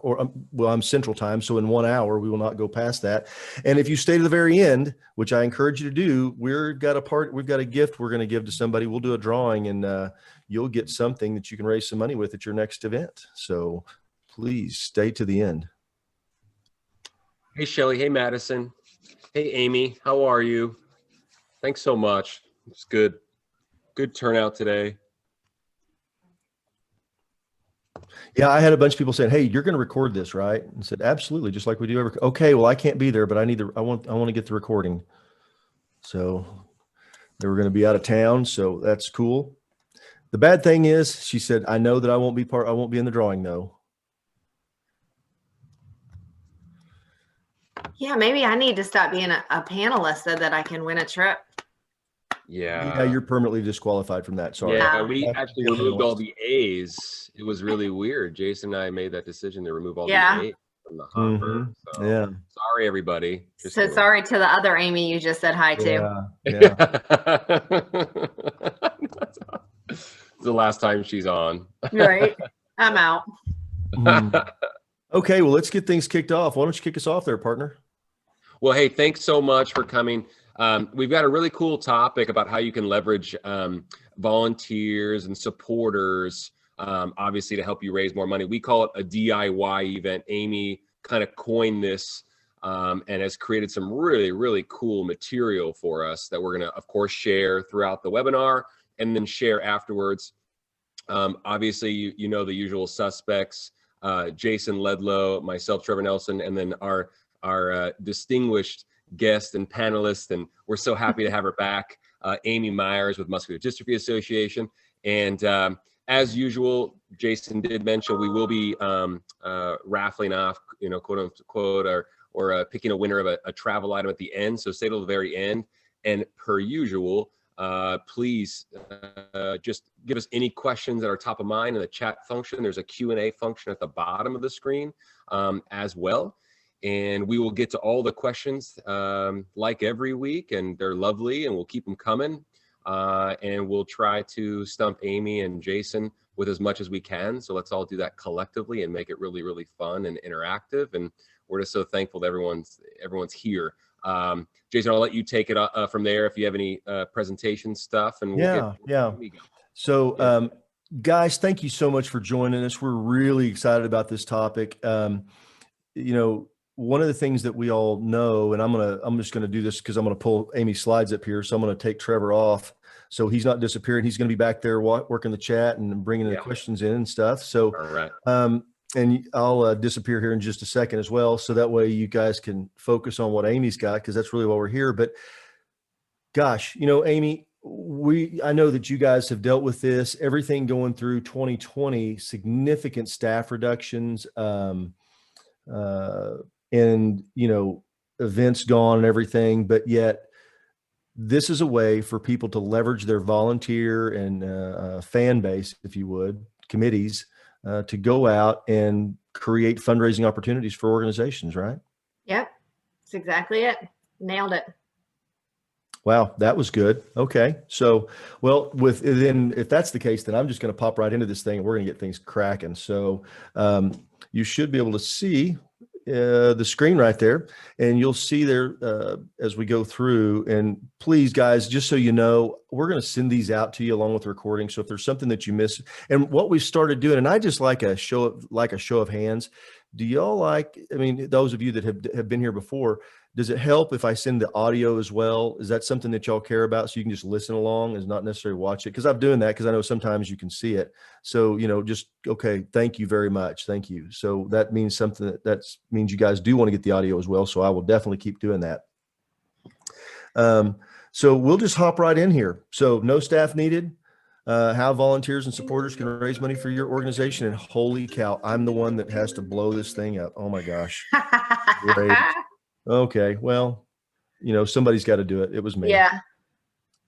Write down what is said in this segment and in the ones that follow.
or well, I'm Central Time, so in 1 hour we will not go past that. And if you stay to the very end, which I encourage you to do, we've got a gift we're going to give to somebody. We'll do a drawing, and you'll get something that you can raise some money with at your next event. So please stay to the end. Hey, Shelly. Hey, Madison. Hey, Amy. How are you? Thanks so much. It's good turnout today. Yeah, I had a bunch of people saying, "Hey, you're going to record this, right?" And said, "Absolutely, just like we do every." Okay, well, I can't be there, but I want to get the recording. So they were going to be out of town, so that's cool. The bad thing is, she said, "I know that I won't be in the drawing though." Yeah, maybe I need to stop being a panelist so that I can win a trip. Yeah, you're permanently disqualified from that. Sorry. Yeah, we actually removed all the A's. It was really weird. Jason and I made that decision to remove all the A's from the hopper. So yeah. Sorry, everybody. So sorry to the other Amy you just said hi to. Yeah. It's the last time she's on. Right. I'm out. Okay, well, let's get things kicked off. Why don't you kick us off there, partner? Well, hey, thanks so much for coming. We've got a really cool topic about how you can leverage volunteers and supporters, obviously, to help you raise more money. We call it a DIY event. Amy kind of coined this and has created some really, really cool material for us that we're going to, of course, share throughout the webinar and then share afterwards. Obviously, you know the usual suspects, Jason Ledlow, myself, Trevor Nelson, and then our distinguished guest and panelist, and we're so happy to have her back, Amy Myers with Muscular Dystrophy Association. And as usual, Jason did mention we will be raffling off, quote unquote, or picking a winner of a travel item at the end. So stay till the very end. And per usual, please just give us any questions that are top of mind in the chat function. There's a Q&A function at the bottom of the screen as well. And we will get to all the questions like every week, and they're lovely, and we'll keep them coming. And we'll try to stump Amy and Jason with as much as we can. So let's all do that collectively and make it really, really fun and interactive. And we're just so thankful that everyone's here. Jason, I'll let you take it from there if you have any presentation stuff. And So, guys, thank you so much for joining us. We're really excited about this topic. One of the things that we all know, and I'm just going to do this because I'm going to pull Amy's slides up here. So I'm going to take Trevor off so he's not disappearing. He's going to be back there working the chat and bringing the questions in and stuff. So, all right. And I'll disappear here in just a second as well. So that way you guys can focus on what Amy's got, because that's really why we're here. But gosh, Amy, I know that you guys have dealt with this, everything going through 2020, significant staff reductions, and events gone and everything, but yet this is a way for people to leverage their volunteer and fan base, if you would, committees, to go out and create fundraising opportunities for organizations, right? Yep, that's exactly it. Nailed it. Wow, that was good. Okay, so if that's the case, then I'm just going to pop right into this thing and we're going to get things cracking. So you should be able to see the screen right there, and you'll see there as we go through. And please, guys, just so you know, we're going to send these out to you along with the recording. So if there's something that you miss, and what we started doing, and I just like a show of hands. Do y'all those of you that have been here before, does it help if I send the audio as well? Is that something that y'all care about, so you can just listen along and not necessarily watch it? Because I'm doing that because I know sometimes you can see it. So, okay, thank you very much. Thank you. So that means something that means you guys do want to get the audio as well. So I will definitely keep doing that. So we'll just hop right in here. So no staff needed. How volunteers and supporters can raise money for your organization. And holy cow, I'm the one that has to blow this thing up. Oh my gosh. Great. Okay. Well, somebody's got to do it. It was me. Yeah.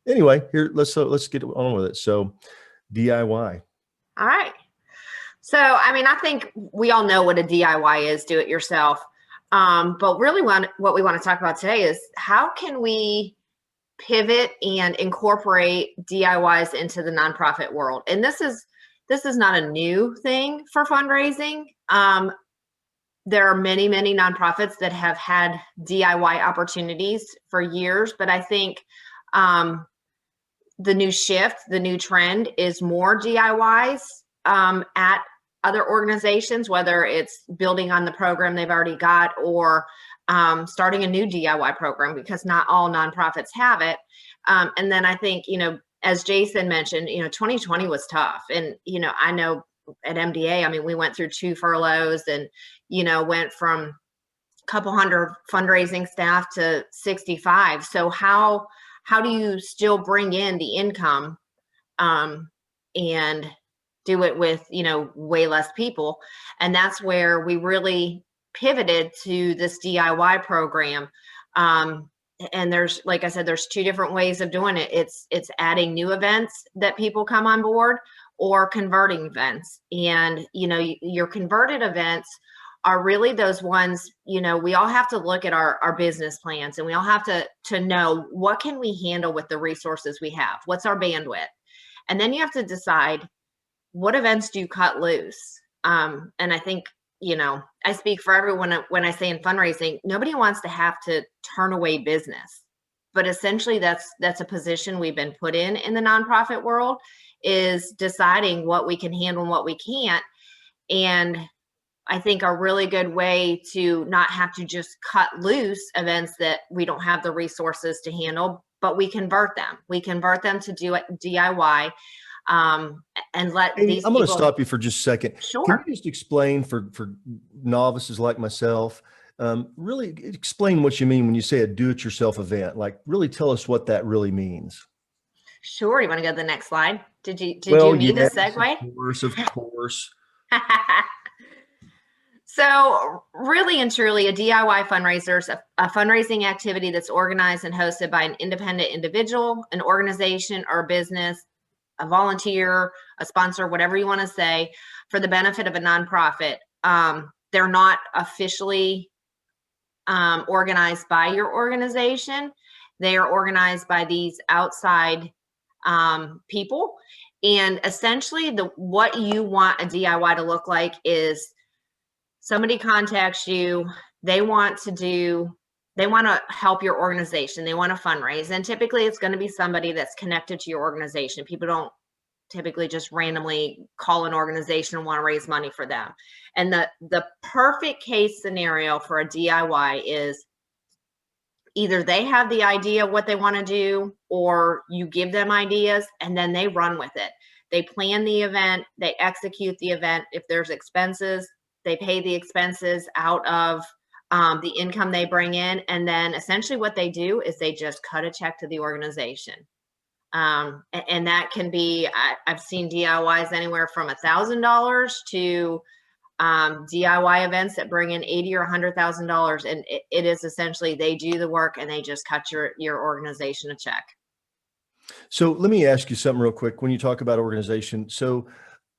Anyway, here, let's get on with it. So DIY. All right. So, I think we all know what a DIY is, do it yourself. But really what we want to talk about today is how can we pivot and incorporate DIYs into the nonprofit world. And this is not a new thing for fundraising. there are many, many nonprofits that have had DIY opportunities for years, but I think the new shift, the new trend is more DIYs at other organizations, whether it's building on the program they've already got or starting a new DIY program, because not all nonprofits have it. And then I think, as Jason mentioned, 2020 was tough. And, I know at MDA, I mean, we went through 2 furloughs and, went from a couple hundred fundraising staff to 65. So how do you still bring in the income and do it with, way less people? And that's where we really pivoted to this DIY program. And there's, like I said, there's 2 different ways of doing it. It's adding new events that people come on board, or converting events. And, your converted events are really those ones, we all have to look at our business plans, and we all have to know, what can we handle with the resources we have? What's our bandwidth? And then you have to decide, what events do you cut loose? And I think, I speak for everyone when I say in fundraising, nobody wants to have to turn away business. But essentially that's a position we've been put in the nonprofit world, is deciding what we can handle and what we can't. And I think a really good way to not have to just cut loose events that we don't have the resources to handle, but we convert them. We convert them to do it DIY. And let these I'm going to people— stop you for just a second. Sure. Can you just explain for novices like myself, really explain what you mean when you say a do-it-yourself event? Like, really tell us what that really means. Sure. You want to go to the next slide? Did you need yes, a segue? Of course. So really and truly, a DIY fundraiser is a fundraising activity that's organized and hosted by an independent individual, an organization, or a business, a volunteer, a sponsor, whatever you want to say, for the benefit of a nonprofit. They're not officially organized by your organization. They are organized by these outside people. And essentially what you want a DIY to look like is, somebody contacts you, they want to help your organization, they want to fundraise. And typically it's going to be somebody that's connected to your organization. People don't typically just randomly call an organization and want to raise money for them. And the perfect case scenario for a DIY is, either they have the idea of what they want to do, or you give them ideas and then they run with it. They plan the event, they execute the event. If there's expenses, they pay the expenses out of the income they bring in. And then essentially what they do is they just cut a check to the organization. And that can be, I've seen DIYs anywhere from $1,000 to DIY events that bring in $80,000 or $100,000. And it is essentially, they do the work and they just cut your organization a check. So let me ask you something real quick. When you talk about organization, so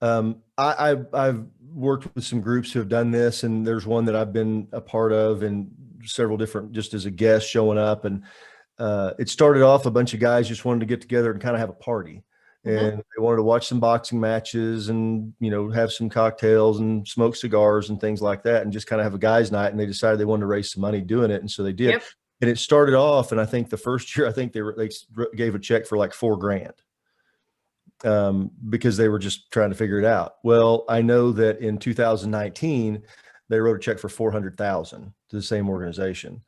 I've worked with some groups who have done this, and there's one that I've been a part of, and several different, just as a guest showing up. And it started off, a bunch of guys just wanted to get together and kind of have a party. And they wanted to watch some boxing matches and, have some cocktails and smoke cigars and things like that, and just kind of have a guys' night. And they decided they wanted to raise some money doing it. And so they did. Yep. And it started off, and I think the first year, I think they gave a check for like $4,000. Because they were just trying to figure it out. Well, I know that in 2019, they wrote a check for $400,000 to the same organization.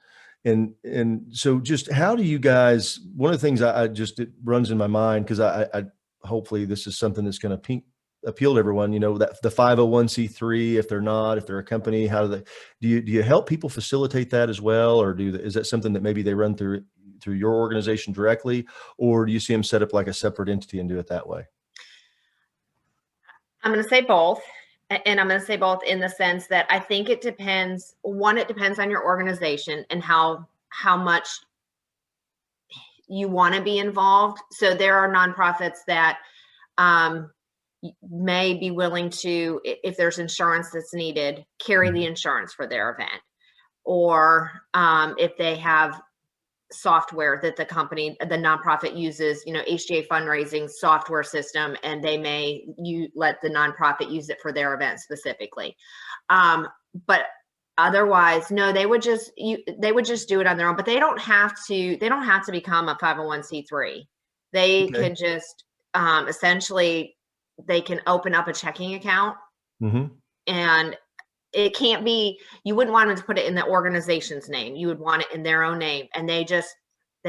And so just how do you guys, one of the things it runs in my mind, because I hopefully this is something that's going to appeal to everyone, that the 501c3, if they're a company, do you help people facilitate that as well? Or is that something that maybe they run through your organization directly, or do you see them set up like a separate entity and do it that way? I'm going to say both. And I'm going to say both in the sense that I think it depends. One, it depends on your organization and how much you want to be involved. So there are nonprofits that may be willing to, if there's insurance that's needed, carry the insurance for their event. Or if they have software that the nonprofit uses, HGA fundraising software system, and they may let the nonprofit use it for their event specifically. But Otherwise, no, they would just do it on their own, but they don't have to become a 501c3. They Okay. can just essentially they can open up a checking account, Mm-hmm. and it can't be, you wouldn't want them to put it in the organization's name. You would want it in their own name, and they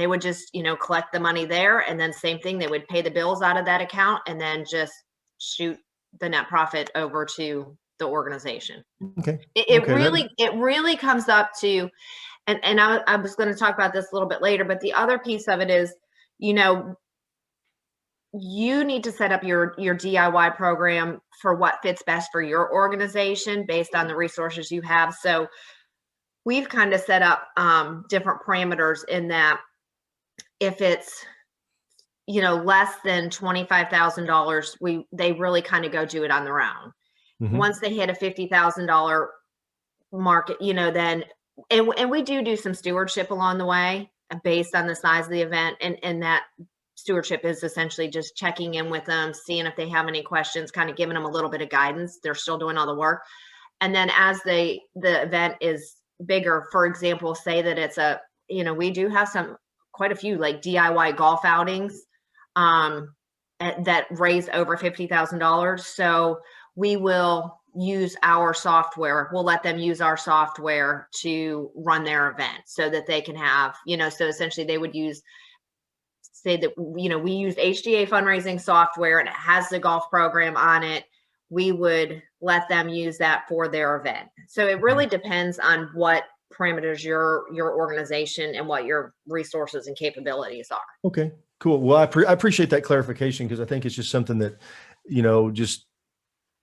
would just, collect the money there, and then same thing, they would pay the bills out of that account and then just shoot the net profit over to the organization. Okay. It really comes up to, and I was going to talk about this a little bit later, but the other piece of it is, you need to set up your DIY program for what fits best for your organization based on the resources you have. So we've kind of set up different parameters in that if it's, less than $25,000, they really kind of go do it on their own. Mm-hmm. Once they hit a $50,000 market, then, and we do some stewardship along the way based on the size of the event. And that stewardship is essentially just checking in with them, seeing if they have any questions, kind of giving them a little bit of guidance. They're still doing all the work. And then as the event is bigger, for example, say that it's we do have quite a few like DIY golf outings that raise over $50,000. So we will use our software. We'll let them use our software to run their event so that they can have, so essentially they would say that, we use HDA fundraising software and it has the golf program on it. We would let them use that for their event. So it really depends on what parameters your organization and what your resources and capabilities are. Okay, cool. Well, I appreciate that clarification, because I think it's just something that,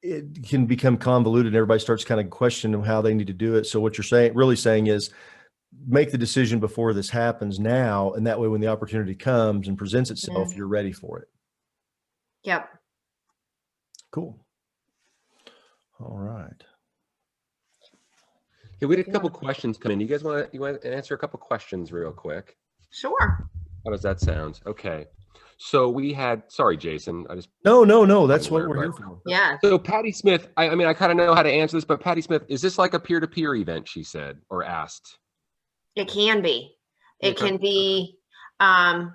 it can become convoluted and everybody starts kind of questioning how they need to do it. So what you're really saying is make the decision before this happens now. And that way, when the opportunity comes and presents itself, you're ready for it. Yep. Cool. All right. Yeah, we had a couple questions come in. You guys want to answer a couple questions real quick? Sure. How does that sound? Okay. So we had, sorry, Jason, I just. No. That's what we're here for. Yeah. So Patty Smith, I mean, I kind of know how to answer this, but Patty Smith, is this like a peer-to-peer event, she said, or asked? It can be. It Okay. can be, and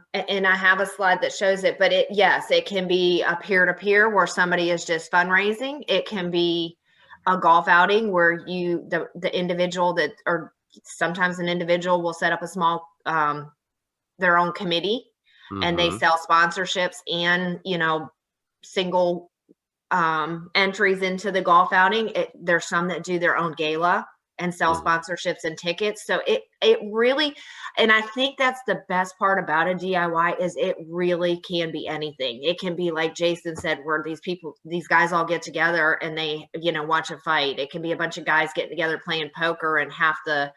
I have a slide that shows it, but yes, it can be a peer-to-peer where somebody is just fundraising. It can be a golf outing where the individual or sometimes an individual will set up a small, their own committee, and they sell sponsorships and, single entries into the golf outing. There's some that do their own gala and sell sponsorships and tickets. So it really, and I think that's the best part about a DIY is it really can be anything. It can be like Jason said, where these guys all get together and they, watch a fight. It can be a bunch of guys getting together playing poker, and half the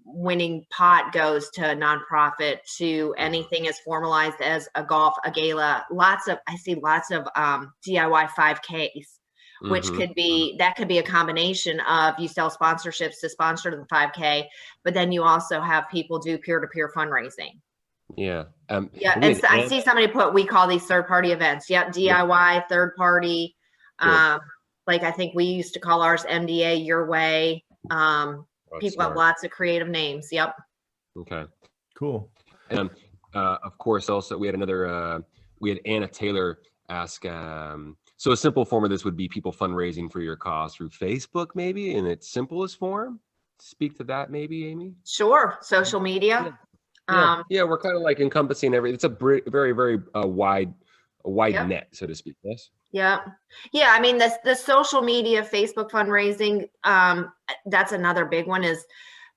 winning pot goes to a nonprofit, to anything as formalized as a gala. I see lots of DIY 5Ks. Which could be a combination of you sell sponsorships to sponsor the 5K, but then you also have people do peer-to-peer fundraising. Yeah. And so I see somebody we call these third-party events. Yep, DIY, third-party. Like I think we used to call ours MDA Your Way. People have lots of creative names. Yep. Okay. Cool. And of course, also we had Anna Taylor ask. So a simple form of this would be people fundraising for your cause through Facebook, maybe in its simplest form. Speak to that, maybe, Amy. Sure. Social media. Yeah, we're kind of like encompassing everything. It's a very, very wide net, so to speak. Yes. Yeah. I mean, the social media, Facebook fundraising. That's another big one.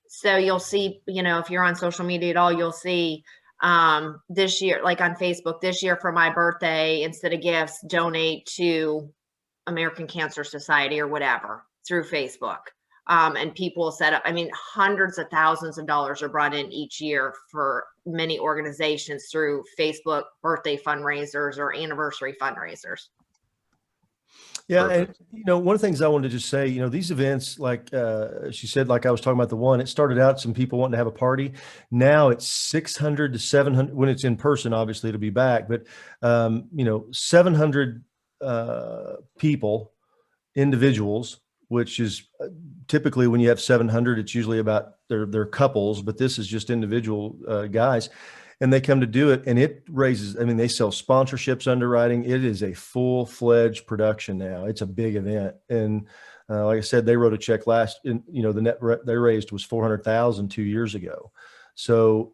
So you'll see, if you're on social media at all, you'll see. This year, like on Facebook, this year for my birthday, instead of gifts, donate to American Cancer Society or whatever through Facebook. And people set up, hundreds of thousands of dollars are brought in each year for many organizations through Facebook birthday fundraisers or anniversary fundraisers. Yeah. Perfect. And, one of the things I wanted to just say, these events, like she said, like I was talking about the one, it started out some people wanting to have a party. Now it's 600 to 700 when it's in person, obviously it'll be back, but 700 people, individuals which is typically when you have 700, it's usually about they're couples, but this is just individual guys. And they come to do it, and it raises, I mean, they sell sponsorships, underwriting. It is a full-fledged production now. It's a big event. And like I said, they wrote a check the net they raised was 400,000 2 years ago. So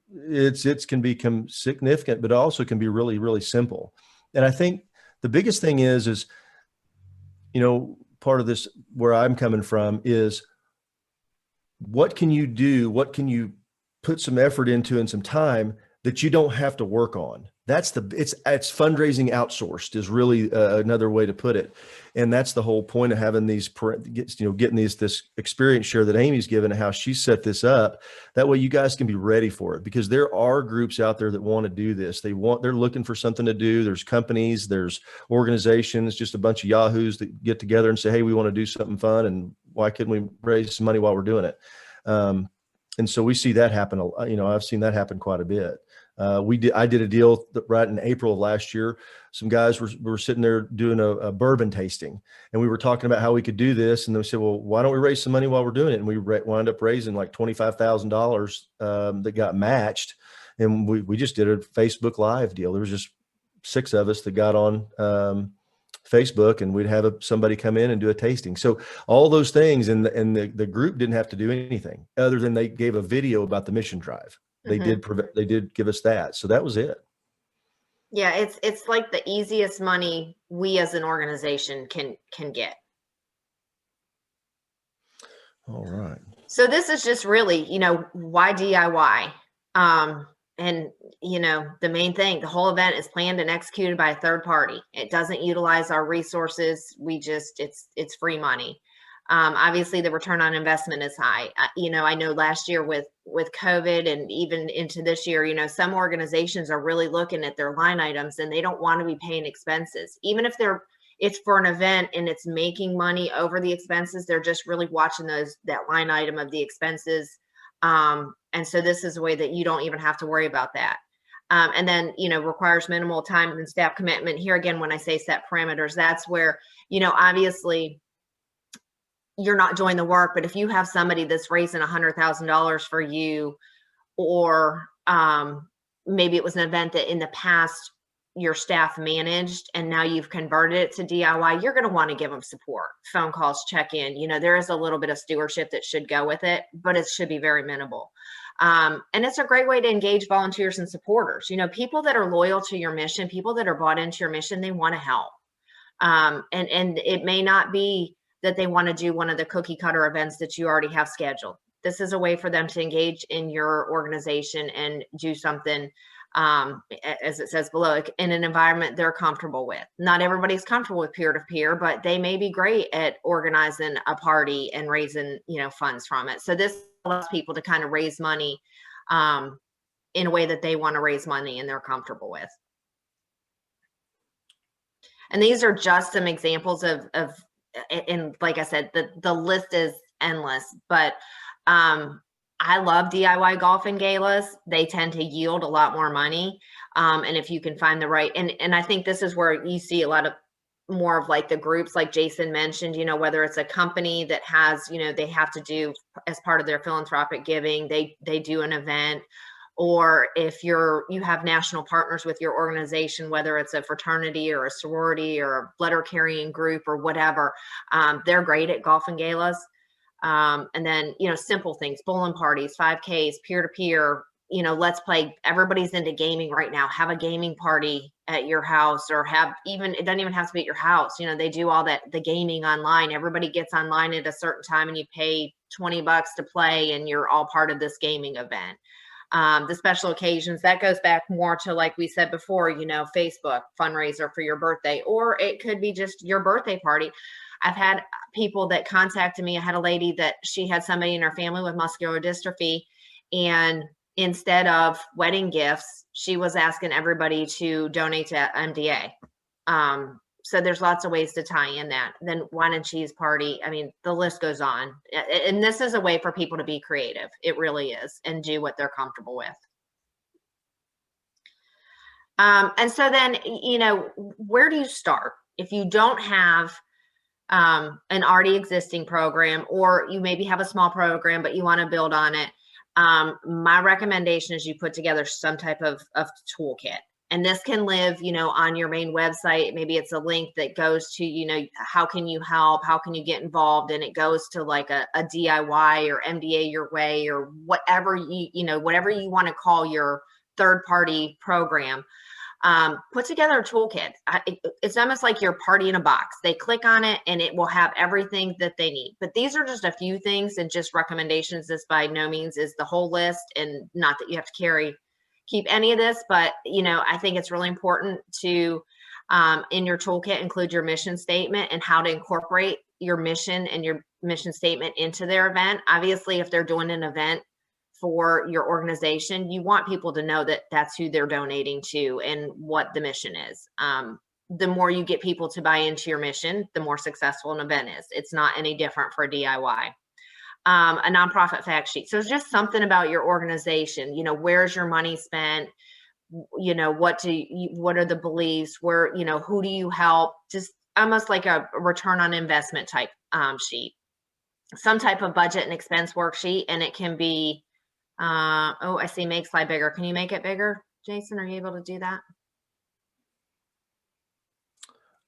it's can become significant, but it also can be really, really simple. And I think the biggest thing is, part of this where I'm coming from is, what can you do? What can you put some effort into and some time that you don't have to work on? It's fundraising outsourced is really another way to put it. And that's the whole point of having these, getting this experience share that Amy's given, how she set this up. That way you guys can be ready for it, because there are groups out there that want to do this. They're looking for something to do. There's companies, there's organizations, just a bunch of yahoos that get together and say, hey, we want to do something fun, and why couldn't we raise some money while we're doing it? And so we see that happen. I've seen that happen quite a bit. I did a deal right in April of last year. Some guys were sitting there doing a bourbon tasting, and we were talking about how we could do this. And they said, well, why don't we raise some money while we're doing it? And we wound up raising like $25,000 that got matched. And we just did a Facebook Live deal. There was just 6 of us that got on Facebook, and we'd have somebody come in and do a tasting. So all those things, and the group didn't have to do anything other than they gave a video about the mission drive. They did give us that. So that was it. Yeah, it's like the easiest money we as an organization can get. All right. So this is just really, why DIY? And, the main thing, the whole event is planned and executed by a third party. It doesn't utilize our resources. It's free money. Obviously the return on investment is high. I know last year with COVID and even into this year, some organizations are really looking at their line items, and they don't want to be paying expenses. Even if it's for an event and it's making money over the expenses, they're just really watching that line item of the expenses. And so this is a way that you don't even have to worry about that. And then, requires minimal time and staff commitment. Here again, when I say set parameters, that's where, obviously you're not doing the work, but if you have somebody that's raising $100,000 for you, or maybe it was an event that in the past your staff managed and now you've converted it to DIY, you're going to want to give them support, phone calls, check in. There is a little bit of stewardship that should go with it, but it should be very minimal. And it's a great way to engage volunteers and supporters. People that are loyal to your mission, people that are bought into your mission, they want to help. And it may not be that they want to do one of the cookie cutter events that you already have scheduled. This is a way for them to engage in your organization and do something, as it says below, in an environment they're comfortable with. Not everybody's comfortable with peer-to-peer, but they may be great at organizing a party and raising, funds from it. So this allows people to kind of raise money in a way that they want to raise money and they're comfortable with. And these are just some examples of and like I said, the list is endless, but I love DIY golf and galas. They tend to yield a lot more money. And if you can find the right, and I think this is where you see a lot of more of like the groups like Jason mentioned, whether it's a company that has, they have to do as part of their philanthropic giving, they do an event, or if you have national partners with your organization, whether it's a fraternity or a sorority or a letter carrying group or whatever, they're great at golf and galas. And then, simple things, bowling parties, 5Ks, peer-to-peer, let's play. Everybody's into gaming right now. Have a gaming party at your house, or it doesn't even have to be at your house. They do all the gaming online. Everybody gets online at a certain time and you pay $20 to play and you're all part of this gaming event. The special occasions, that goes back more to, like we said before, Facebook fundraiser for your birthday, or it could be just your birthday party. I've had people that contacted me. I had a lady that she had somebody in her family with muscular dystrophy, and instead of wedding gifts, she was asking everybody to donate to MDA. So there's lots of ways to tie in that. Then wine and cheese party. I mean, the list goes on. And this is a way for people to be creative. It really is, and do what they're comfortable with. And so then, where do you start? If you don't have an already existing program, or you maybe have a small program, but you want to build on it. My recommendation is you put together some type of toolkit. And this can live, you know, on your main website. Maybe it's a link that goes to, you know, how can you help? How can you get involved? And it goes to like a DIY or MDA Your Way, or whatever you know, whatever you want to call your third party program. Put together a toolkit. It's almost like your party in a box. They click on it and it will have everything that they need. But these are just a few things and just recommendations. This by no means is the whole list, and not that you have to keep any of this, but you know, I think it's really important to in your toolkit include your mission statement and how to incorporate your mission and your mission statement into their event. Obviously, if they're doing an event for your organization, you want people to know that that's who they're donating to and what the mission is. The more you get people to buy into your mission, the more successful an event is. It's not any different for DIY. A nonprofit fact sheet. So it's just something about your organization. You know, where's your money spent? You know, what are the beliefs? Where, you know, who do you help? Just almost like a return on investment type sheet. Some type of budget and expense worksheet, and it can be. Oh, I see. Make slide bigger. Can you make it bigger, Jason? Are you able to do that?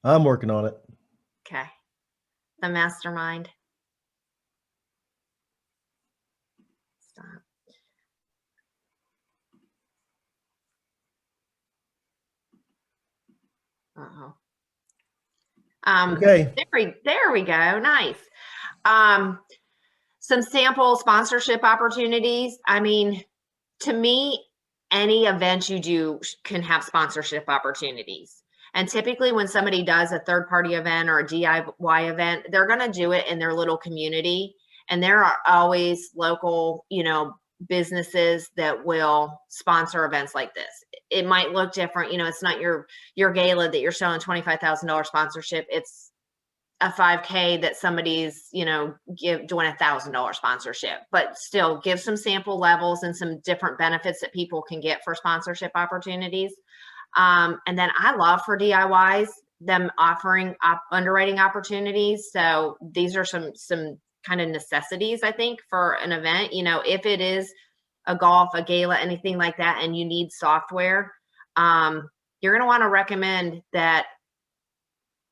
I'm working on it. Okay. The mastermind. Stop. Uh-oh. Okay. There we go. Nice. Some sample sponsorship opportunities. I mean, to me, any event you do can have sponsorship opportunities. And typically when somebody does a third party event or a DIY event, they're going to do it in their little community. And there are always local, you know, businesses that will sponsor events like this. It might look different. You know, it's not your gala that you're showing $25,000 sponsorship. It's a 5K that somebody's, you know, doing $1,000 sponsorship, but still give some sample levels and some different benefits that people can get for sponsorship opportunities. And then I love for DIYs, them offering underwriting opportunities. So these are some kind of necessities, I think, for an event. You know, if it is a golf, a gala, anything like that, and you need software, you're going to want to recommend that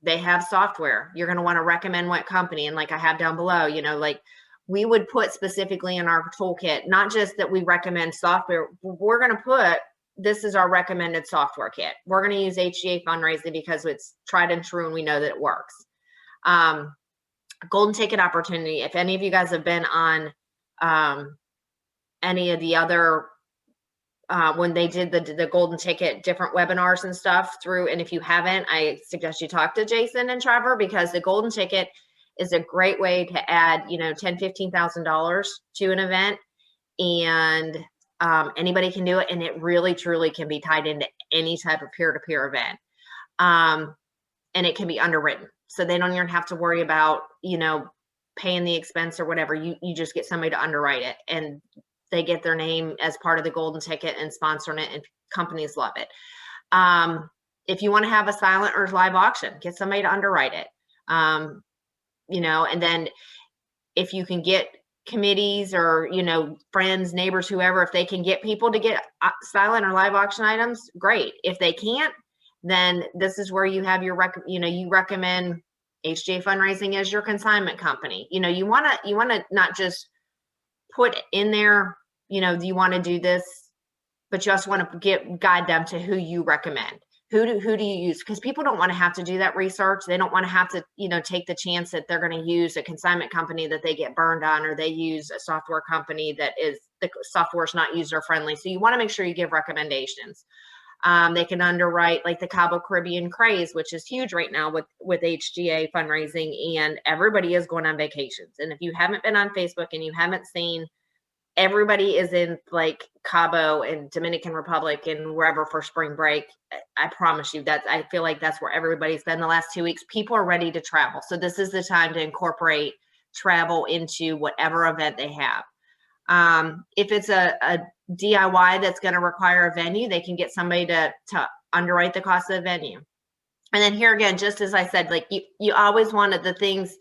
they have software. You're going to want to recommend what company. And like I have down below, you know, like we would put specifically in our toolkit, not just that we recommend software, we're going to put, this is our recommended software kit. We're going to use HGA fundraising because it's tried and true and we know that it works. Golden ticket opportunity. If any of you guys have been on any of the other when they did the golden ticket, different webinars and stuff through. And if you haven't, I suggest you talk to Jason and Trevor, because the golden ticket is a great way to add, you know, $10,000, $15,000 to an event, and anybody can do it. And it really, truly can be tied into any type of peer-to-peer event. And it can be underwritten. So they don't even have to worry about, you know, paying the expense or whatever. You just get somebody to underwrite it, and they get their name as part of the golden ticket and sponsoring it, and companies love it. If you want to have a silent or live auction, get somebody to underwrite it. You know, and then if you can get committees or, you know, friends, neighbors, whoever, if they can get people to get silent or live auction items, great. If they can't, then this is where you have your you recommend HGA Fundraising as your consignment company. You know, you want to not just put in there, you know, you want to do this, but you also want to guide them to who you recommend. Who do you use? Because people don't want to have to do that research. They don't want to have to, you know, take the chance that they're going to use a consignment company that they get burned on, or they use a software company that is, the software is not user friendly. So you want to make sure you give recommendations. They can underwrite like the Cabo Caribbean craze, which is huge right now with HGA fundraising, and everybody is going on vacations. And if you haven't been on Facebook and you haven't seen, everybody is in like Cabo and Dominican Republic and wherever for spring break. I promise you I feel like that's where everybody's been the last 2 weeks. People are ready to travel. So this is the time to incorporate travel into whatever event they have. If it's a DIY that's going to require a venue, they can get somebody to underwrite the cost of the venue. And then here again, just as I said, like you always wanted the things,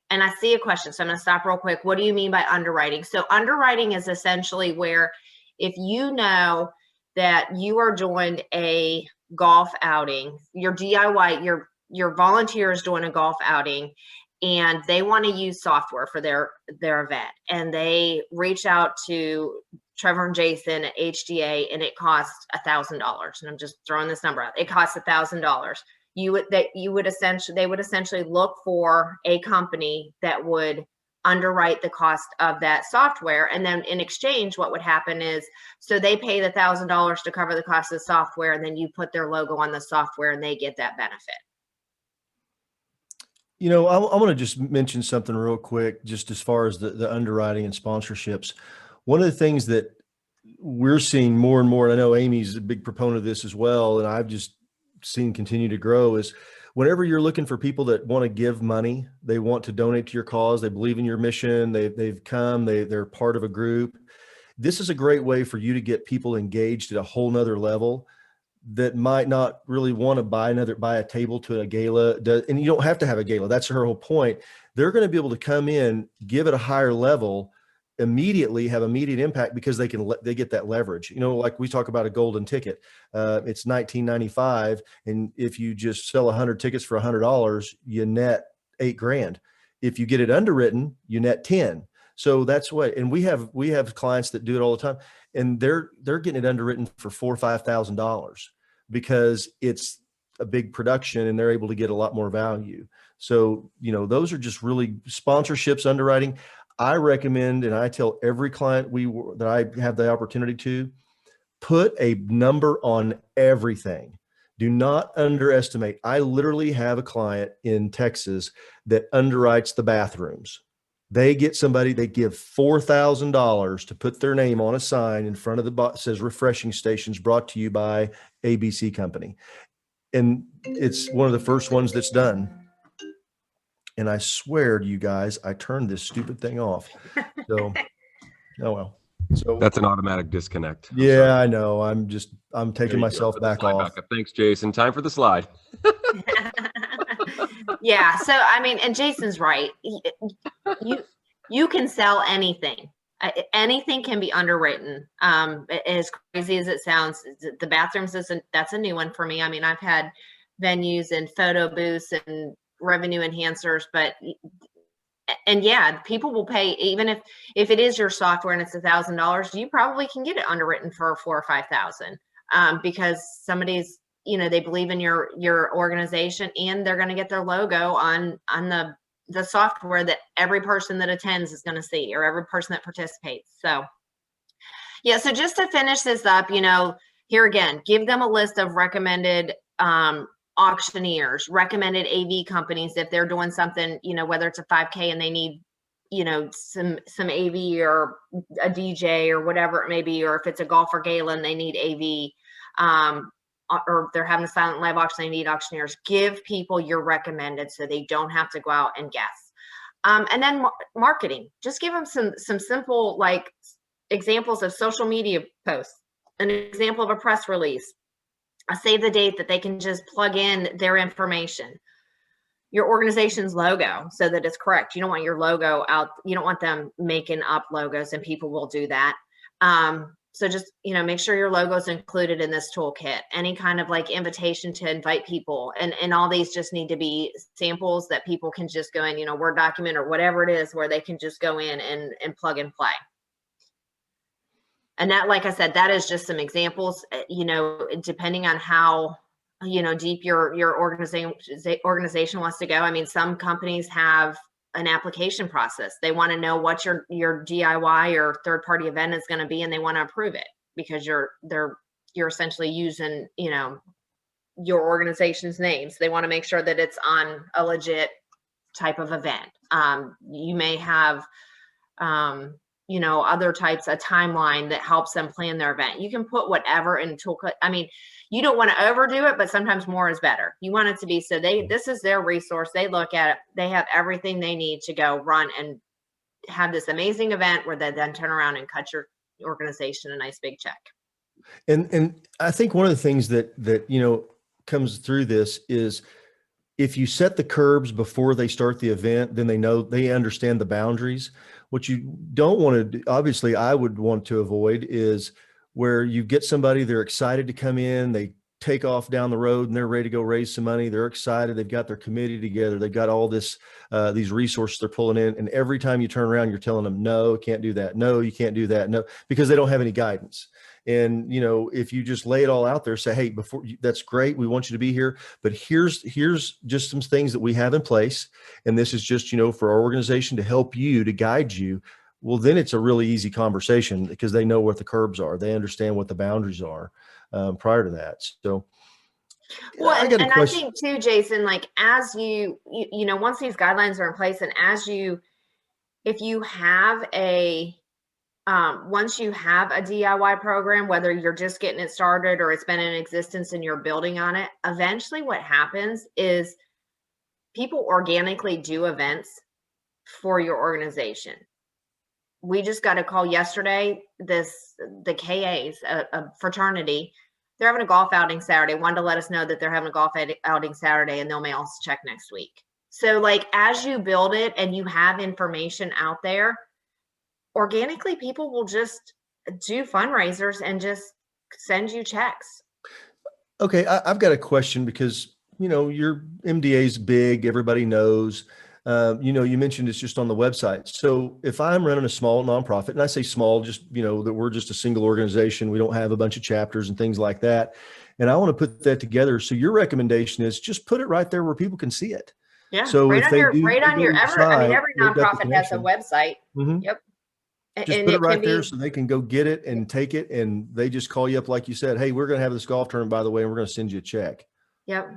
and I see a question, so I'm going to stop real quick. What do you mean by underwriting? So underwriting is essentially where if you know that you are doing a golf outing, your DIY, your volunteer is doing a golf outing, and they want to use software for their event, and they reach out to Trevor and Jason at HDA, and it costs $1,000. And I'm just throwing this number out. It costs $1,000. They would essentially look for a company that would underwrite the cost of that software, and then in exchange, what would happen is, so they pay the $1,000 to cover the cost of the software, and then you put their logo on the software, and they get that benefit. You know, I want to just mention something real quick, just as far as the underwriting and sponsorships. One of the things that we're seeing more and more, and I know Amy's a big proponent of this as well, and I've just seen continue to grow, is whenever you're looking for people that want to give money, they want to donate to your cause, they believe in your mission, they've come, they're part of a group. This is a great way for you to get people engaged at a whole nother level that might not really want to buy a table to a gala. And you don't have to have a gala. That's her whole point. They're going to be able to come in, give at a higher level, immediately have immediate impact because they get that leverage. You know, like we talk about a golden ticket. It's $19.95. And if you just sell 100 tickets for $100, you net $8,000. If you get it underwritten, you net 10. So that's what, and we have clients that do it all the time, and they're getting it underwritten for $4,000 or $5,000 because it's a big production and they're able to get a lot more value. So, you know, those are just really sponsorships, underwriting. I recommend, and I tell every client that I have the opportunity to, put a number on everything. Do not underestimate. I literally have a client in Texas that underwrites the bathrooms. They get somebody, they give $4,000 to put their name on a sign in front of the box, says refreshing stations brought to you by ABC company. And it's one of the first ones that's done. And I swear to you guys, I turned this stupid thing off. So, oh well. So that's an automatic disconnect. Yeah, I know. I'm taking myself back off. Thanks, Jason. Time for the slide. Yeah. So, I mean, and Jason's right. You can sell anything. Anything can be underwritten. As crazy as it sounds, the bathrooms that's a new one for me. I mean, I've had venues and photo booths and revenue enhancers, and yeah, people will pay, even if it is your software and it's $1,000, you probably can get it underwritten for $4,000 or $5,000, because somebody's, you know, they believe in your organization, and they're going to get their logo on the software that every person that attends is going to see, or every person that participates. So yeah, so just to finish this up, you know, here again, give them a list of recommended auctioneers, recommended AV companies if they're doing something, you know, whether it's a 5K and they need, you know, some AV or a DJ or whatever it may be, or if it's a golfer gala and they need AV, or they're having a silent live auction, they need auctioneers. Give people your recommended so they don't have to go out and guess. And then marketing, just give them some simple, like, examples of social media posts, an example of a press release, a save the date that they can just plug in their information, your organization's logo so that it's correct. You don't want your logo out. You don't want them making up logos, and people will do that. So just, you know, make sure your logo is included in this toolkit. Any kind of like invitation to invite people, and all these just need to be samples that people can just go in, you know, Word document or whatever it is, where they can just go in and plug and play. And that, like I said, that is just some examples, you know, depending on how, you know, deep your organization wants to go. I mean, some companies have an application process. They want to know what your DIY or third party event is going to be, and they want to approve it because you're essentially using, you know, your organization's name. So they want to make sure that it's on a legit type of event. You may have, you know, other types, a timeline that helps them plan their event. You can put whatever in toolkit. I mean, you don't want to overdo it, but sometimes more is better. You want it to be, so this is their resource. They look at it, they have everything they need to go run and have this amazing event where they then turn around and cut your organization a nice big check. And I think one of the things that, you know, comes through this is if you set the curbs before they start the event, then they understand the boundaries. What you don't want to, obviously I would want to avoid is where you get somebody, they're excited to come in, they take off down the road and they're ready to go raise some money. They're excited. They've got their committee together. They've got all this, these resources they're pulling in. And every time you turn around, you're telling them, no, can't do that. No, you can't do that. No, because they don't have any guidance. And, you know, if you just lay it all out there, say, hey, that's great. We want you to be here, but here's just some things that we have in place. And this is just, you know, for our organization to help you, to guide you. Well, then it's a really easy conversation because they know what the curbs are. They understand what the boundaries are prior to that. So, well, I think too, Jason, like as you know, once these guidelines are in place and if you have once you have a DIY program, whether you're just getting it started or it's been in existence and you're building on it, eventually what happens is people organically do events for your organization. We just got a call yesterday, the KAs, a fraternity, they're having a golf outing Saturday, wanted to let us know that they're having a golf outing Saturday and they'll mail us a check next week. So like, as you build it and you have information out there, organically people will just do fundraisers and just send you checks. Okay. I've got a question because, you know, your MDA is big, everybody knows, you know, you mentioned it's just on the website. So if I'm running a small nonprofit, and I say small, just, you know, that we're just a single organization, we don't have a bunch of chapters and things like that. And I want to put that together. So your recommendation is just put it right there where people can see it. Yeah. So right if on they every nonprofit has a website. Mm-hmm. Yep. Just and put it right there so they can go get it and take it. And they just call you up, like you said, hey, we're going to have this golf tournament, by the way, and we're going to send you a check. Yep.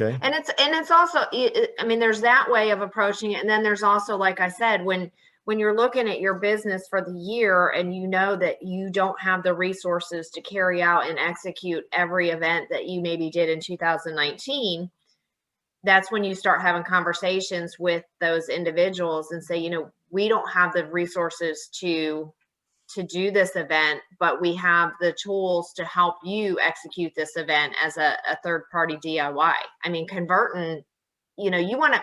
Okay. And it's also, I mean, there's that way of approaching it. And then there's also, like I said, when you're looking at your business for the year and you know that you don't have the resources to carry out and execute every event that you maybe did in 2019, that's when you start having conversations with those individuals and say, you know, we don't have the resources to do this event, but we have the tools to help you execute this event as a third-party DIY. I mean, converting, you know, you want to,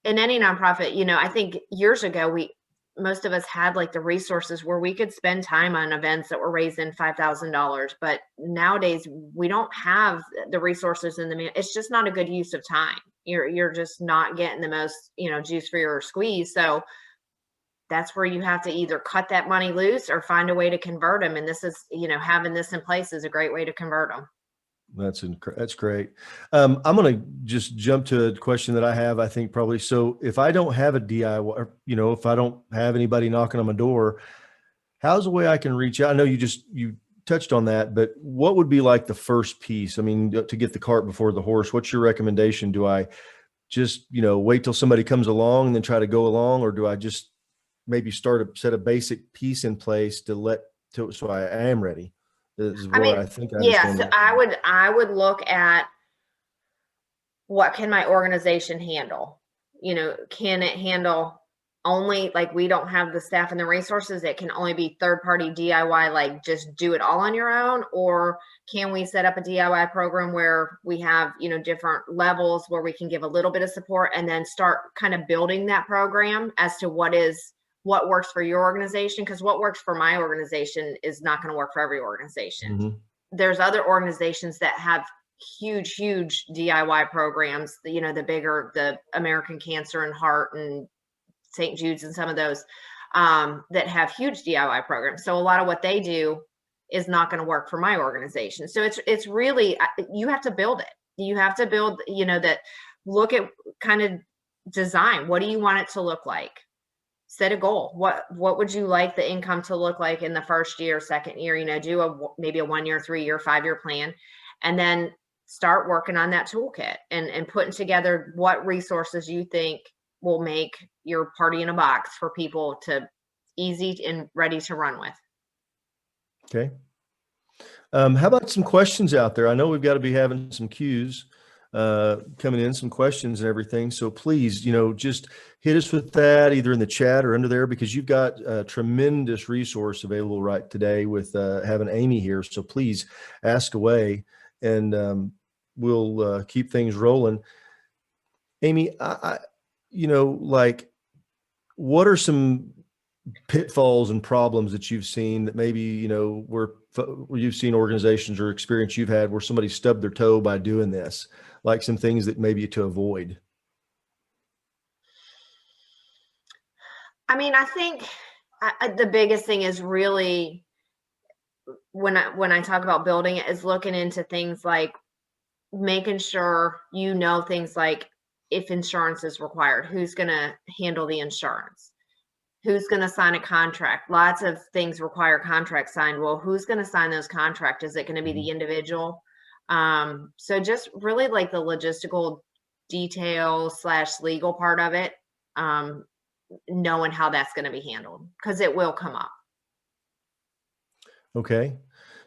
in any nonprofit, you know, I think years ago, most of us had like the resources where we could spend time on events that were raising $5,000, but nowadays we don't have the resources it's just not a good use of time. You're just not getting the most, you know, juice for your squeeze. So that's where you have to either cut that money loose or find a way to convert them. And this is, you know, having this in place is a great way to convert them. That's great. I'm going to just jump to a question that I have, I think probably. So if I don't have a DIY, or, you know, if I don't have anybody knocking on my door, how's a way I can reach out? I know you touched on that, but what would be like the first piece? I mean, to get the cart before the horse, what's your recommendation? Do I just, you know, wait till somebody comes along and then try to go along? Or do I just maybe set a basic piece in place so I am ready? Is what I think. Yes, I would look at what can my organization handle? You know, can it handle only, like, we don't have the staff and the resources, it can only be third-party DIY, like just do it all on your own? Or can we set up a DIY program where we have, you know, different levels where we can give a little bit of support and then start kind of building that program as to what works for your organization? Because what works for my organization is not going to work for every organization. Mm-hmm. There's other organizations that have huge DIY programs, you know, the American Cancer and Heart and St. Jude's and some of those that have huge DIY programs. So a lot of what they do is not going to work for my organization. So it's really, you have to build it. You have to build, you know, that look at kind of design. What do you want it to look like? Set a goal. What would you like the income to look like in the first year, second year? You know, do maybe a 1 year, 3 year, 5 year plan, and then start working on that toolkit and putting together what resources you think will make your party in a box for people to easy and ready to run with. Okay. How about some questions out there? I know we've got to be having some cues coming in, some questions and everything. So please, you know, just hit us with that either in the chat or under there, because you've got a tremendous resource available right today with having Amy here. So please ask away. and we'll keep things rolling. Amy, like, what are some pitfalls and problems that you've seen that maybe, where you've seen organizations or experience you've had where somebody stubbed their toe by doing this, like some things that maybe to avoid? I mean, I think the biggest thing is really when I talk about building it is looking into things like making sure things like if insurance is required, who's going to handle the insurance, who's going to sign a contract. Lots of things require contracts signed. Well, who's going to sign those contracts? Is it going to be the individual? So just really like the logistical detail / legal part of it, knowing how that's going to be handled, because it will come up. Okay.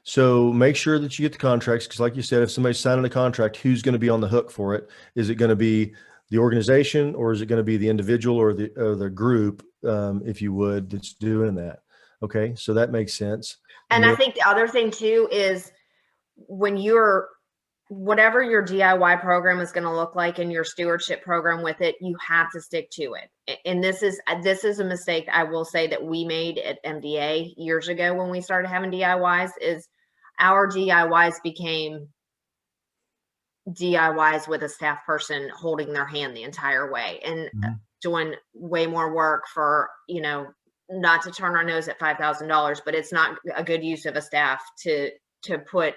So make sure that you get the contracts, because like you said, if somebody's signing a contract, who's going to be on the hook for it? Is it going to be the organization, or is it going to be the individual or the group, if you would, that's doing that? Okay. So that makes sense. And I think the other thing too is when whatever your DIY program is going to look like and your stewardship program with it, you have to stick to it. And this is a mistake I will say that we made at MDA years ago when we started having DIYs, is our DIYs became DIYs with a staff person holding their hand the entire way and doing way more work for, not to turn our nose at $5,000, but it's not a good use of a staff to put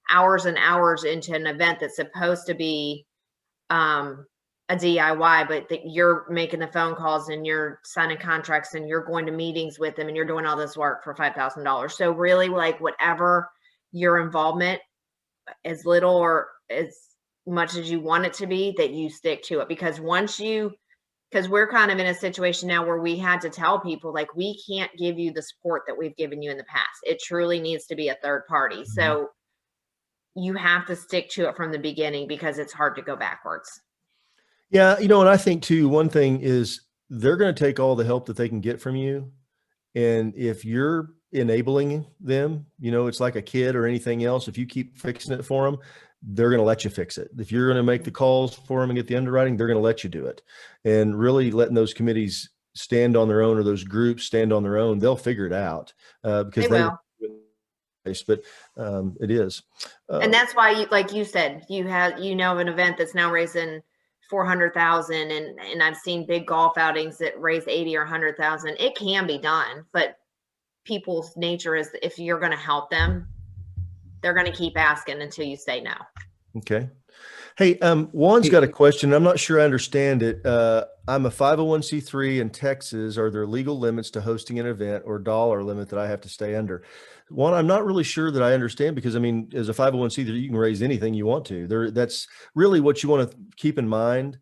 hours and hours into an event that's supposed to be a DIY, but that you're making the phone calls and you're signing contracts and you're going to meetings with them and you're doing all this work for $5,000. So really, like, whatever your involvement, as little or as much as you want it to be, that you stick to it. Because because we're kind of in a situation now where we had to tell people, like, we can't give you the support that we've given you in the past. It truly needs to be a third party. So you have to stick to it from the beginning, because it's hard to go backwards. Yeah. And I think too, one thing is they're going to take all the help that they can get from you. And if you're enabling them, it's like a kid or anything else. If you keep fixing it for them, they're going to let you fix it. If you're going to make the calls for them and get the underwriting, they're going to let you do it. And really letting those committees stand on their own, or those groups stand on their own, they'll figure it out, because they will. But it is. And that's why, like you said, you have an event that's now raising 400,000, and I've seen big golf outings that raise 80 or 100,000. It can be done, but people's nature is, if you're going to help them, they're going to keep asking until you say no. Okay. Hey, Juan's got a question. I'm not sure I understand it. I'm a 501c3 in Texas. Are there legal limits to hosting an event or dollar limit that I have to stay under? Juan, I'm not really sure that I understand, because as a 501c3, you can raise anything you want to. That's really what you want to keep in mind.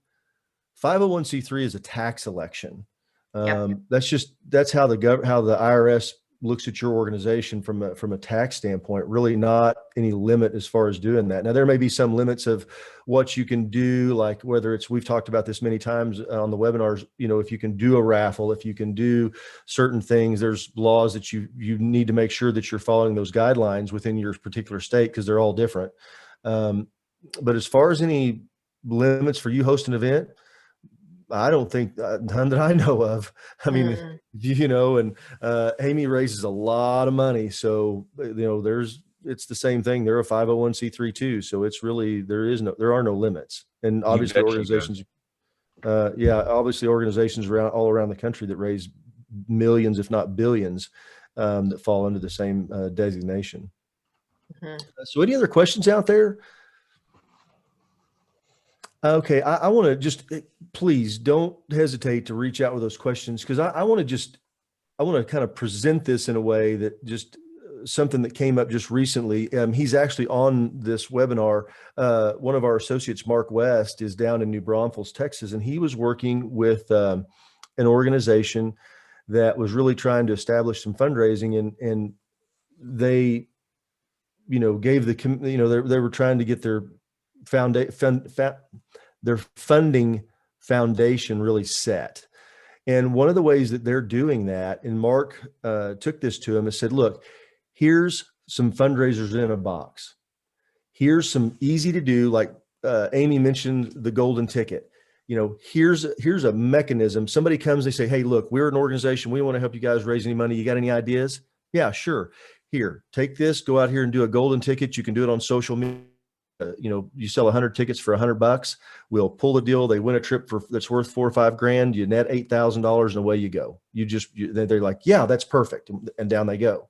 501c3 is a tax election. Yep. That's how the IRS looks at your organization from a tax standpoint. Really not any limit as far as doing that. Now, there may be some limits of what you can do, like whether we've talked about this many times on the webinars, if you can do a raffle, if you can do certain things, there's laws that you need to make sure that you're following those guidelines within your particular state, because they're all different. But as far as any limits for you hosting an event, I don't think none that I know of. I mean, and Amy raises a lot of money. So, it's the same thing. They're a 501c3 too. So it's really, there are no limits. And obviously organizations, obviously organizations all around the country that raise millions, if not billions, that fall under the same designation. So any other questions out there? Okay. I want to just, please don't hesitate to reach out with those questions, because I want to kind of present this in a way that just something that came up just recently. He's actually on this webinar. One of our associates, Mark West, is down in New Braunfels, Texas, and he was working with an organization that was really trying to establish some fundraising, and they, gave they were trying to get their their funding foundation really set. And one of the ways that they're doing that, and Mark took this to him and said, look, here's some fundraisers in a box. Here's some easy to do, like Amy mentioned the golden ticket. You know, here's a mechanism. Somebody comes, they say, hey, look, we're an organization. We want to help you guys raise any money. You got any ideas? Yeah, sure. Here, take this, go out here and do a golden ticket. You can do it on social media. You know, you sell 100 tickets for $100. We'll pull the deal. They win a trip that's worth $4 or $5 grand. You net $8,000 and away you go. They're like, yeah, that's perfect. And down they go.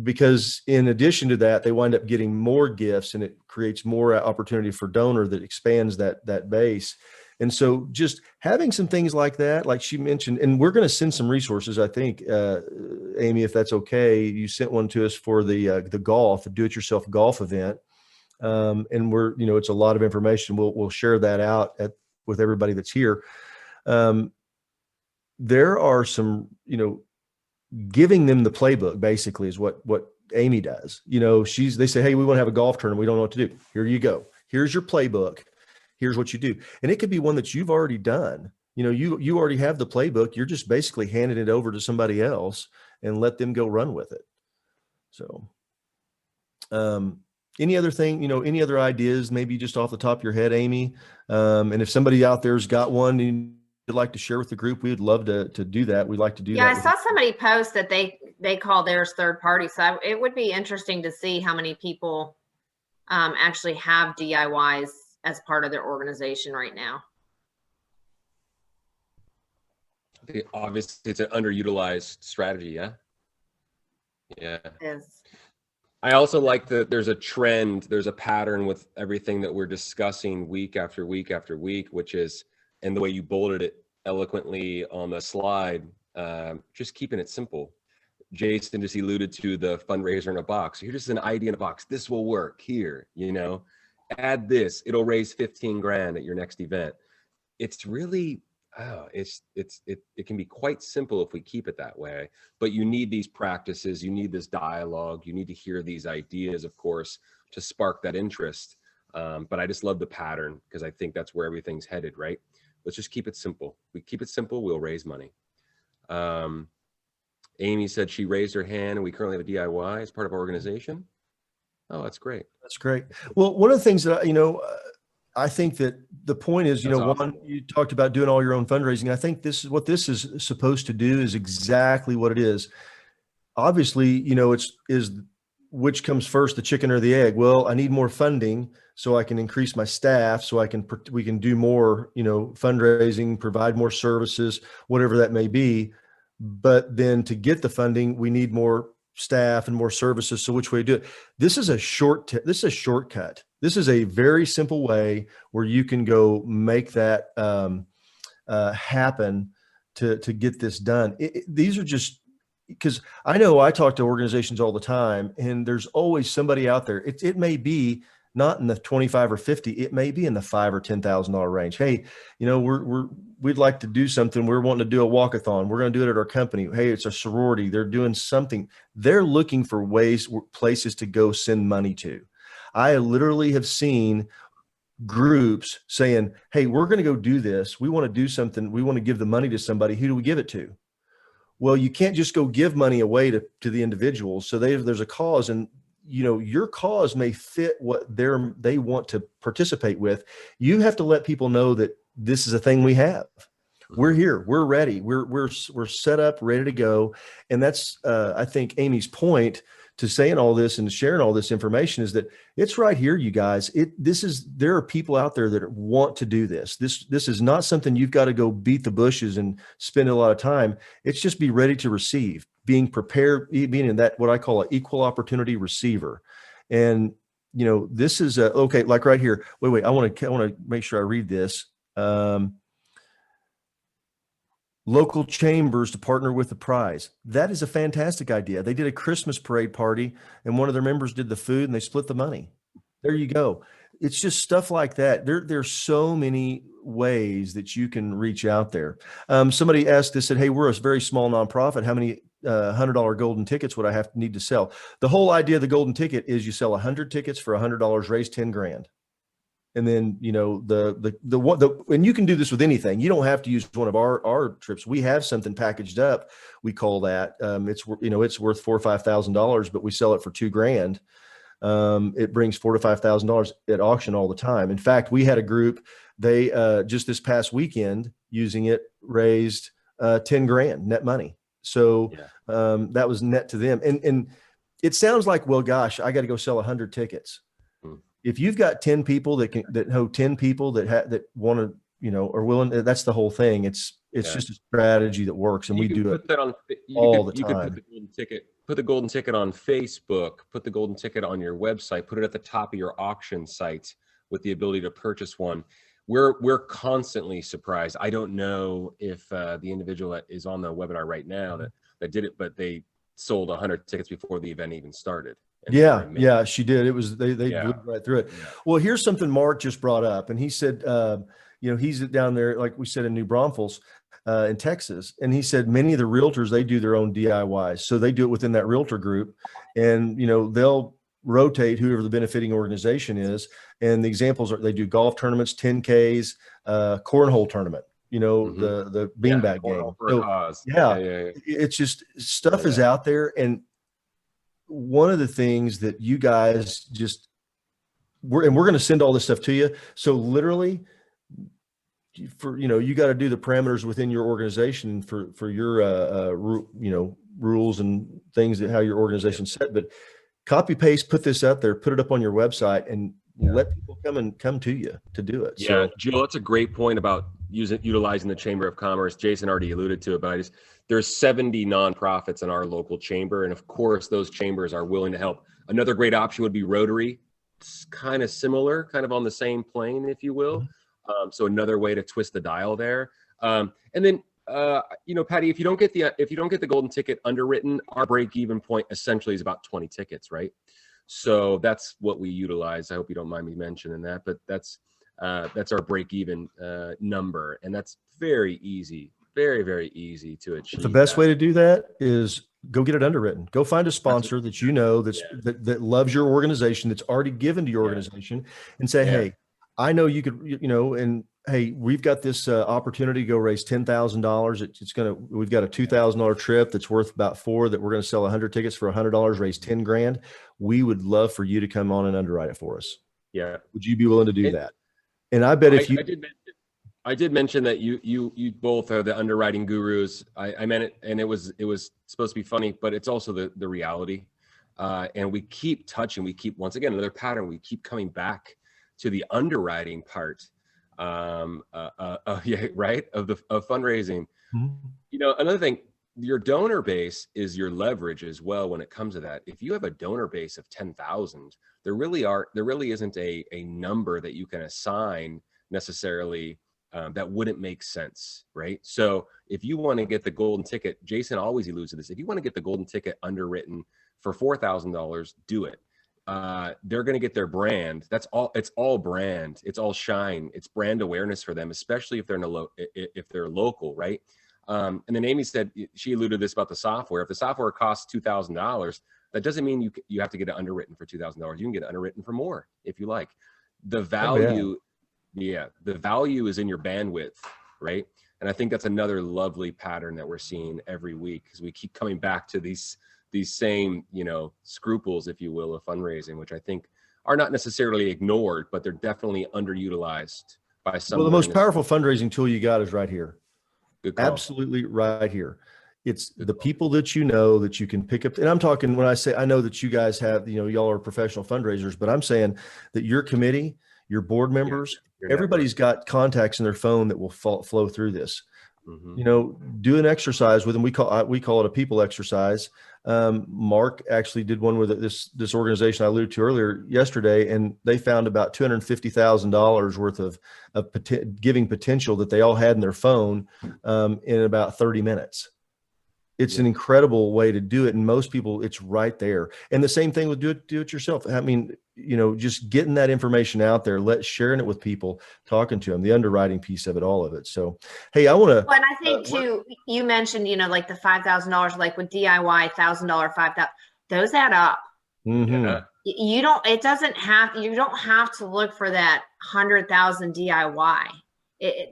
Because in addition to that, they wind up getting more gifts, and it creates more opportunity for donor that expands that base. And so just having some things like that, like she mentioned, and we're going to send some resources, I think, Amy, if that's okay. You sent one to us for the golf, the do-it-yourself golf event. And it's a lot of information. We'll share that out with everybody that's here. There are some, giving them the playbook basically is what Amy does. They say, hey, we want to have a golf tournament. We don't know what to do. Here you go. Here's your playbook. Here's what you do. And it could be one that you've already done. You already have the playbook. You're just basically handing it over to somebody else and let them go run with it. So, any other ideas, maybe just off the top of your head, Amy? And if somebody out there's got one you'd like to share with the group, we'd love to do that. We'd like to do that. Yeah, I saw somebody post that they call theirs third party. So it would be interesting to see how many people actually have DIYs as part of their organization right now. Obviously, it's an underutilized strategy. Yeah. Yeah. It is. I also like that there's a trend, there's a pattern with everything that we're discussing week after week after week, which is, and the way you bolded it eloquently on the slide, just keeping it simple. Jason just alluded to the fundraiser in a box. Here's just an idea in a box. This will work here, add this, it'll raise 15 grand at your next event. It's really, it can be quite simple if we keep it that way, but you need these practices, you need this dialogue, you need to hear these ideas, of course, to spark that interest. But I just love the pattern because I think that's where everything's headed, right? Let's just keep it simple. We keep it simple, we'll raise money. Amy said she raised her hand and we currently have a DIY as part of our organization. Oh, that's great. That's great. Well, one of the things that, I think that the point is, That's awesome. One, you talked about doing all your own fundraising. I think this is supposed to do is exactly what it is. Obviously, is which comes first, the chicken or the egg? Well, I need more funding so I can increase my staff, so we can do more, fundraising, provide more services, whatever that may be. But then to get the funding, we need more staff and more services. So which way to do it? This is a shortcut. This is a very simple way where you can go make that happen to get this done. These are just, because I know I talk to organizations all the time, and there's always somebody out there. It may be not in the 25 or 50, it may be in the $5,000 or $10,000 range. Hey, we'd like to do something. We're wanting to do a walkathon. We're going to do it at our company. Hey, it's a sorority. They're doing something. They're looking for places to go send money to. I literally have seen groups saying, hey, we're going to go do this. We want to do something. We want to give the money to somebody. Who do we give it to? Well, you can't just go give money away to the individuals. So there's a cause, and your cause may fit what they want to participate with. You have to let people know that this is a thing we have. We're here. We're ready. We're set up, ready to go. And that's, I think, Amy's point to saying all this and sharing all this information is that it's right here, you guys. There are people out there that want to do this. This is not something you've got to go beat the bushes and spend a lot of time. It's just be ready to receive, being prepared, being in that, what I call an equal opportunity receiver. And, this is okay. Like right here, wait, I want to make sure I read this. Local chambers to partner with the prize. That is a fantastic idea. They did a Christmas parade party, and one of their members did the food, and they split the money. There you go. It's just stuff like that. There's so many ways that you can reach out there. Somebody asked, they said, hey, we're a very small nonprofit. How many $100 golden tickets would I need to sell? The whole idea of the golden ticket is you sell 100 tickets for $100, raise 10 grand. And then, and you can do this with anything. You don't have to use one of our trips. We have something packaged up. We call that, it's worth $4,000 or $5,000, but we sell it for $2,000. it brings $4,000 to $5,000 at auction all the time. In fact, we had a group, they just this past weekend using it raised 10 grand net money. So that was net to them. And it sounds like, well, gosh, I got to go sell 100 tickets. If you've got 10 people that know 10 people that want to, you know, are willing, that's the whole thing. It's just a strategy that works, and we do it all the time. You could put the golden ticket on Facebook, put the golden ticket on your website, put it at the top of your auction site with the ability to purchase one. We're constantly surprised. I don't know if the individual that is on the webinar right now that did it, but they sold 100 tickets before the event even started. Yeah, she did. It was they blew right through it. Yeah. Well, here's something Mark just brought up, and he said, you know, he's down there, like we said, in New Braunfels, in Texas, and he said many of the realtors, they do their own DIYs, so they do it within that realtor group, and you know, they'll rotate whoever the benefiting organization is. And the examples are, they do golf tournaments, 10Ks, cornhole tournament, you know, the beanbag game. It's just stuff is out there. And one of the things that you guys we're going to send all this stuff to you. So literally for, you know, you got to do the parameters within your organization for your, you know, rules and things that how your organization's set, but copy paste, put this out there, put it up on your website, and let people come to you to do it. Yeah, so, Jill, that's a great point about utilizing the Chamber of Commerce. Jason already alluded to it, but there's 70 nonprofits in our local chamber, and of course, those chambers are willing to help. Another great option would be Rotary. It's kind of similar, kind of on the same plane, if you will. So another way to twist the dial there. And then, you know, Patty, if you don't get the golden ticket underwritten, our break-even point essentially is about 20 tickets, right? So that's what we utilize. I hope you don't mind me mentioning that, but that's our break-even number, and that's very easy, very, very easy to achieve. The best way to do that is go get it underwritten. Go find a sponsor that you know that loves your organization, that's already given to your organization, and say, hey, I know you could, you know, and hey, we've got this opportunity to go raise $10,000. We've got a $2,000 trip that's worth about $4 that we're going to sell 100 tickets for $100, raise 10 grand. We would love for you to come on and underwrite it for us. Yeah. Would you be willing to do that? And I bet if you, I did mention that you both are the underwriting gurus. I meant it, and it was supposed to be funny, but it's also the reality. And we keep once again, another pattern. We keep coming back to the underwriting part. Right, of fundraising. You know, another thing, your donor base is your leverage as well when it comes to that. If you have a donor base of 10,000, there really isn't a number that you can assign necessarily that wouldn't make sense, right? So if you want to get the golden ticket, Jason always alludes to this, if you want to get the golden ticket underwritten for $4,000, do it. They're going to get their brand. It's all brand. It's all shine. It's brand awareness for them, especially if they're local, right? And then Amy said, she alluded to this about the software. If the software costs $2,000, that doesn't mean you have to get it underwritten for $2,000. You can get it underwritten for more if you like. The value, the value is in your bandwidth, right? And I think that's another lovely pattern that we're seeing every week, because we keep coming back to these same, you know, scruples, if you will, of fundraising, which I think are not necessarily ignored, but they're definitely underutilized by some. Well, the most powerful fundraising tool you got is right here. Good call. Absolutely right here. It's the people that you know that you can pick up. And I'm talking, when I say, I know that you guys have, you know, y'all are professional fundraisers, but I'm saying that your committee, your board members, everybody's got contacts in their phone that will flow through this. You know, do an exercise with them. We call it a people exercise. Mark actually did one with this organization I alluded to earlier yesterday, and they found about $250,000 worth of giving potential that they all had in their phone in about 30 minutes. It's an incredible way to do it. And most people, it's right there. And the same thing with do it yourself. I mean, you know, just getting that information out there, sharing it with people, talking to them, the underwriting piece of it, all of it. So, hey, I want to. Well, and I think too, you mentioned, you know, like the $5,000, like with DIY, $1,000, $5,000, those add up. You don't have to look for that 100,000 DIY.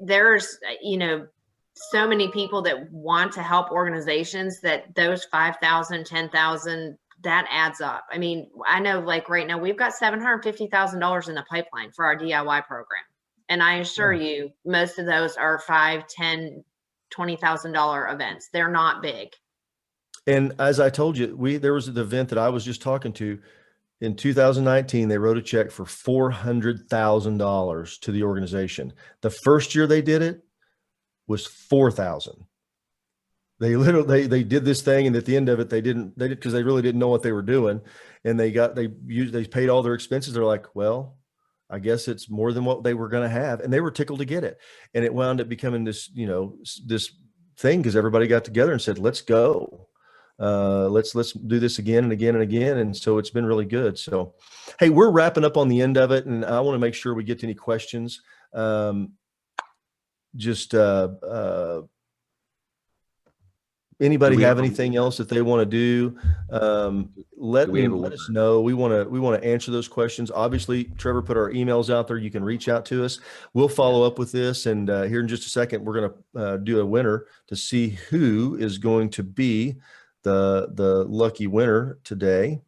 There's, you know, so many people that want to help organizations that those 5,000, 10,000 that adds up. I mean, I know like right now we've got $750,000 in the pipeline for our DIY program. And I assure you, most of those are $5, $10, $20,000 events. They're not big. And as I told you, there was an event that I was just talking to in 2019. They wrote a check for $400,000 to the organization. The first year they did it was $4,000. They literally, they did this thing. And at the end of it, they did because they really didn't know what they were doing. And they paid all their expenses. They're like, well, I guess it's more than what they were going to have. And they were tickled to get it. And it wound up becoming this, this thing because everybody got together and said, let's go. Let's do this again and again and again. And so it's been really good. So, hey, we're wrapping up on the end of it. And I want to make sure we get to any questions. Anybody have anything else that they want to do? Let us know. We want to answer those questions. Obviously, Trevor put our emails out there. You can reach out to us. We'll follow up with this. And here in just a second, we're going to do a winner to see who is going to be the lucky winner today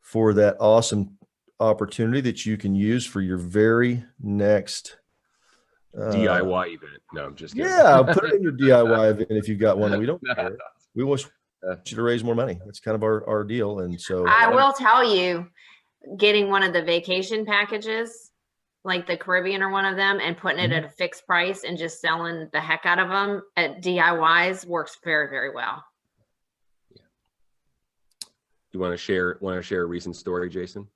for that awesome opportunity that you can use for your very next DIY event. No, I'm just kidding. Yeah, put it in your DIY event if you've got one. We don't care. We want you to raise more money. That's kind of our deal. And so I will tell you, getting one of the vacation packages, like the Caribbean or one of them, and putting it at a fixed price and just selling the heck out of them at DIYs works very, very well. Yeah. You want to share a recent story, Jason,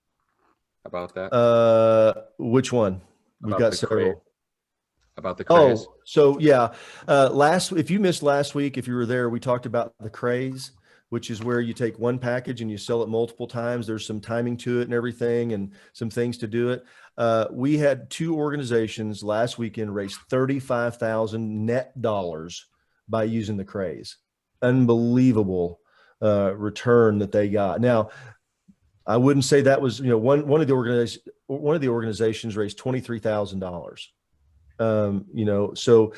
about that? Which one? We've got several. About the craze. Oh, so yeah. If you missed last week, if you were there, we talked about the craze, which is where you take one package and you sell it multiple times. There's some timing to it and everything and some things to do it. We had 2 organizations last weekend raise $35,000 net dollars by using the craze. Unbelievable return that they got. Now, I wouldn't say that was, one of the organizations raised $23,000. So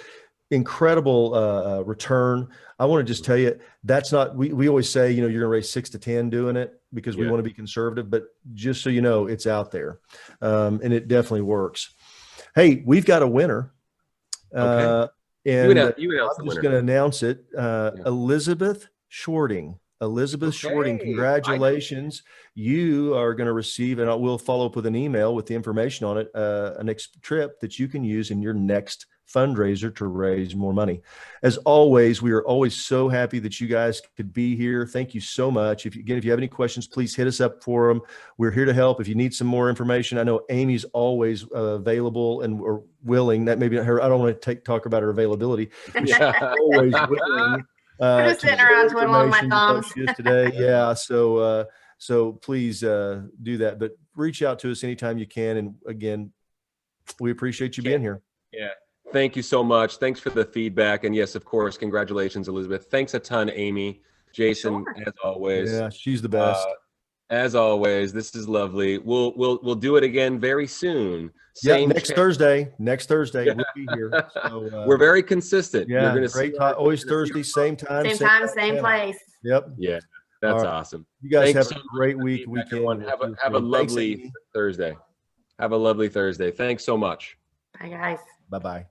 incredible return. I want to just tell you, that's not, we always say, you're going to raise 6 to 10 doing it because we want to be conservative, but just so you know, it's out there. And it definitely works. Hey, we've got a winner. Okay. And you I'm just going to announce it. Elizabeth Shorting. Shorting, congratulations. You are going to receive, and I will follow up with an email with the information on it, a next trip that you can use in your next fundraiser to raise more money. As always, we are always so happy that you guys could be here. Thank you so much. If you have any questions, please hit us up for them. We're here to help. If you need some more information, I know Amy's always available and or willing. That maybe not her. I don't want to talk about her availability. She's always willing. I'm just sitting around twiddling my thumbs today. Yeah. So please do that, but reach out to us anytime you can. And again, we appreciate you being here. Yeah. Thank you so much. Thanks for the feedback. And yes, of course, congratulations, Elizabeth. Thanks a ton, Amy. Jason, as always. Yeah, she's the best. As always, this is lovely. We'll do it again very soon. Next Thursday. Next Thursday we'll be here. So, we're very consistent. Yeah, great time. Always Thursday, same time, same place. Yep. Yeah, that's awesome. You guys have a great weekend. Have a lovely Thursday. Have a lovely Thursday. Thanks so much. Bye, guys. Bye-bye.